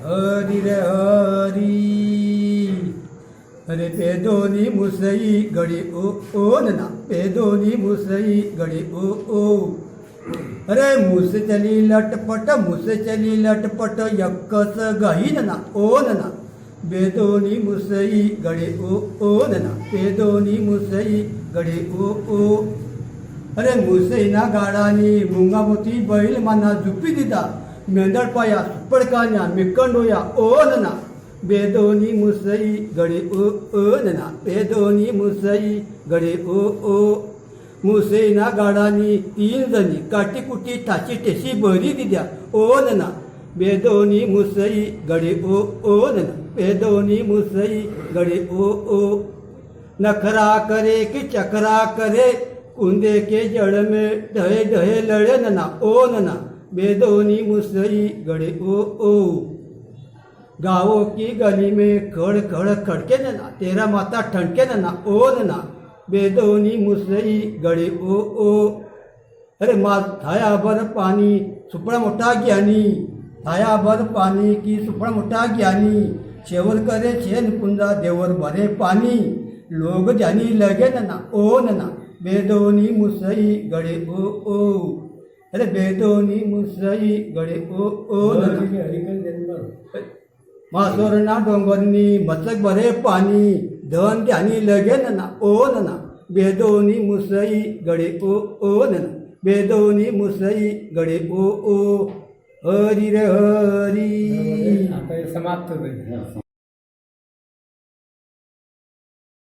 हरी रे हरी अरे पेदोनी मुसई गडी ओ नना पेदोनी मुसई गडी ओ अरे मुस चली लटपट यक्कस गही नना ओ नना बेदोनी मुसई गडी ओ नना पेदोनी मुसई गडी ओ अरे मुसईना गाडानी मुंगामोती बैल माना झुपी दिदा मेंदळपाया सुपडकान्या मिकंडोया ओ नना बेदोनी मुसई गडी ओ नना बेदोनी मुसई गडी ओ मुसईना गाडानी 3 जणी काटीकुटी टाची टेशी बरी दिद्या ओ नना बेदोनी मुसई गडी ओ नना बेदोनी मुसई गडी ओ नखरा करे कि चकरा करे कुंदे के जड़ में ढहे ढहे लड़े नना ओ नना बेदोनी मुसई गड़े ओ गाँवों की गली में खड़ खड़ खड़के नना तेरा माता ठनके नना ओ नना बेदोनी मुसई गड़े ओ अरे माँ थाया भर पानी सुपड़ा मोटा ज्ञानी थाया भर पानी की सुपड़ा मोटा ज्ञानी शेवर करे छेन कुंदा देवर भरे पानी लोग जानी लगे नना ओ नना बेदोनी मुसई गड़े ओ अरे बेदोनी मुसई गड़े ओ नना मासोरना डोंगरनी मचक भरे पानी धन ध्यानी लगे नना ओ नना बेदोनी मुसई गड़े ओ नना बेदोनी मुसई गड़े ओ हरी रे हरी आता समाप्त